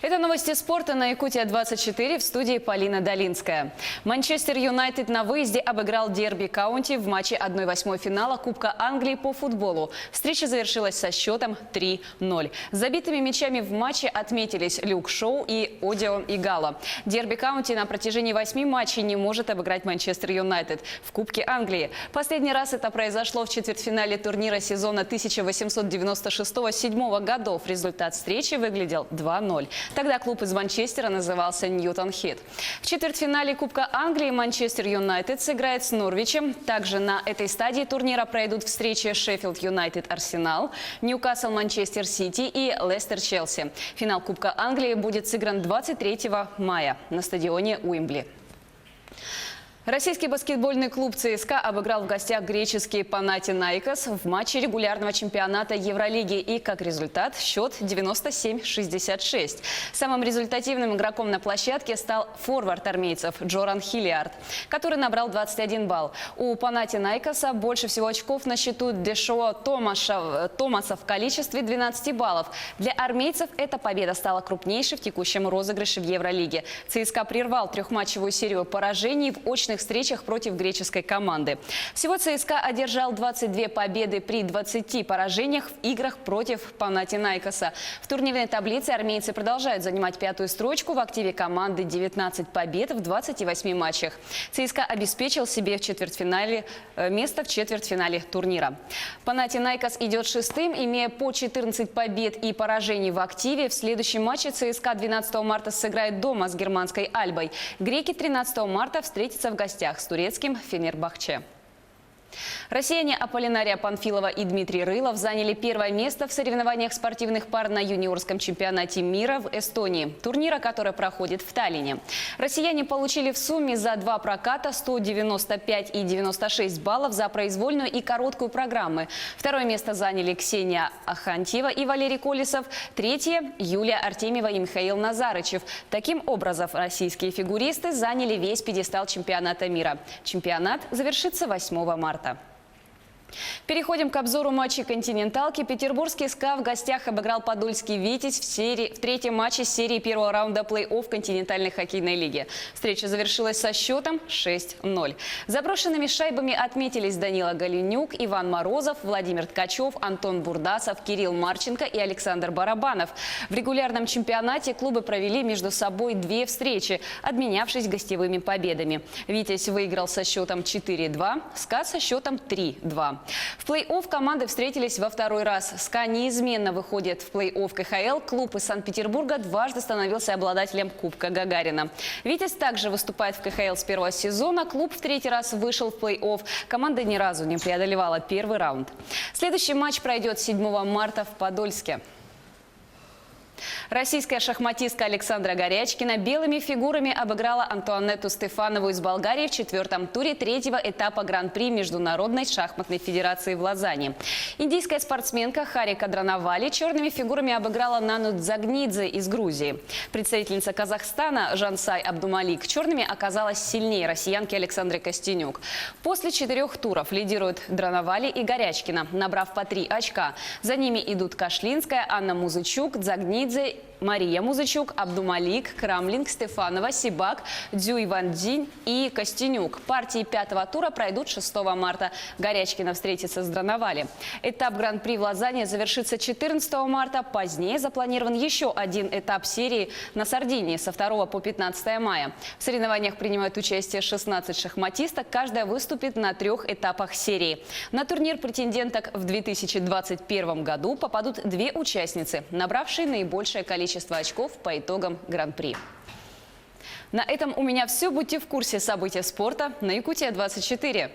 Это новости спорта на Якутия-24, в студии Полина Долинская. Манчестер Юнайтед на выезде обыграл Дерби Каунти в матче 1/8 финала Кубка Англии по футболу. Встреча завершилась со счетом 3-0. Забитыми мячами в матче отметились Люк Шоу и Одио Игало. Дерби Каунти на протяжении 8 матчей не может обыграть Манчестер Юнайтед в Кубке Англии. Последний раз это произошло в четвертьфинале турнира сезона 1896-7 годов. Результат встречи выглядел 2-0. Тогда клуб из Манчестера назывался Ньютон Хит. В четвертьфинале Кубка Англии Манчестер Юнайтед сыграет с Норвичем. Также на этой стадии турнира пройдут встречи Шеффилд Юнайтед Арсенал, Ньюкасл Манчестер Сити и Лестер Челси. Финал Кубка Англии будет сыгран 23 мая на стадионе Уимбли. Российский баскетбольный клуб ЦСКА обыграл в гостях греческий Панатинаикос в матче регулярного чемпионата Евролиги. И как результат счет 97-66. Самым результативным игроком на площадке стал форвард армейцев Джоран Хиллиард, который набрал 21 балл. У Панатинаикоса больше всего очков на счету Дешоа Томаса в количестве 12 баллов. Для армейцев эта победа стала крупнейшей в текущем розыгрыше в Евролиге. ЦСКА прервал трехматчевую серию поражений в очных встречах против греческой команды. Всего ЦСКА одержал 22 победы при 20 поражениях в играх против Панатинаикоса. В турнирной таблице армейцы продолжают занимать пятую строчку. В активе команды 19 побед в 28 матчах. ЦСКА обеспечил себе место в четвертьфинале турнира. Панатинаикос идет шестым, имея по 14 побед и поражений в активе. В следующем матче ЦСКА 12 марта сыграет дома с германской Альбой. Греки 13 марта встретятся в гостях с турецким Фенербахче. Россияне Аполлинария Панфилова и Дмитрий Рылов заняли первое место в соревнованиях спортивных пар на юниорском чемпионате мира в Эстонии, турнира, который проходит в Таллине. Россияне получили в сумме за два проката 195 и 96 баллов за произвольную и короткую программы. Второе место заняли Ксения Ахантьева и Валерий Колесов. Третье – Юлия Артемьева и Михаил Назарычев. Таким образом, российские фигуристы заняли весь пьедестал чемпионата мира. Чемпионат завершится 8 марта. Переходим к обзору матчей континенталки. Петербургский СКА в гостях обыграл подольский «Витязь» в третьем матче серии первого раунда плей-офф континентальной хоккейной лиги. Встреча завершилась со счетом 6-0. Заброшенными шайбами отметились Данила Голенюк, Иван Морозов, Владимир Ткачев, Антон Бурдасов, Кирилл Марченко и Александр Барабанов. В регулярном чемпионате клубы провели между собой две встречи, обменявшись гостевыми победами. «Витязь» выиграл со счетом 4-2, СКА со счетом 3-2. В плей-офф команды встретились во второй раз. СКА неизменно выходит в плей-офф КХЛ. Клуб из Санкт-Петербурга дважды становился обладателем Кубка Гагарина. «Витязь» также выступает в КХЛ с первого сезона. Клуб в третий раз вышел в плей-офф. Команда ни разу не преодолевала первый раунд. Следующий матч пройдет 7 марта в Подольске. Российская шахматистка Александра Горячкина белыми фигурами обыграла Антуанетту Стефанову из Болгарии в четвертом туре третьего этапа Гран-при Международной шахматной федерации в Лозанне. Индийская спортсменка Харика Дранавали черными фигурами обыграла Нану Дзагнидзе из Грузии. Представительница Казахстана Жансай Абдумалик черными оказалась сильнее россиянки Александры Костенюк. После 4 туров лидируют Дранавали и Горячкина, набрав по 3 очка. За ними идут Кашлинская, Анна Музычук, Дзагнидзе, Мария Музычук, Абдумалик, Крамлинг, Стефанова, Сибак, Дзюй Ван Динь и Костенюк. Партии пятого тура пройдут 6 марта. Горячкина встретится с Дранавали. Этап Гран-при в Лозанне завершится 14 марта. Позднее запланирован еще один этап серии на Сардинии со 2 по 15 мая. В соревнованиях принимают участие 16 шахматисток. Каждая выступит на 3 этапах серии. На турнир претенденток в 2021 году попадут 2 участницы, набравшие наибольшее количество очков по итогам Гран-при. На этом у меня все. Будьте в курсе событий спорта на Якутия-24.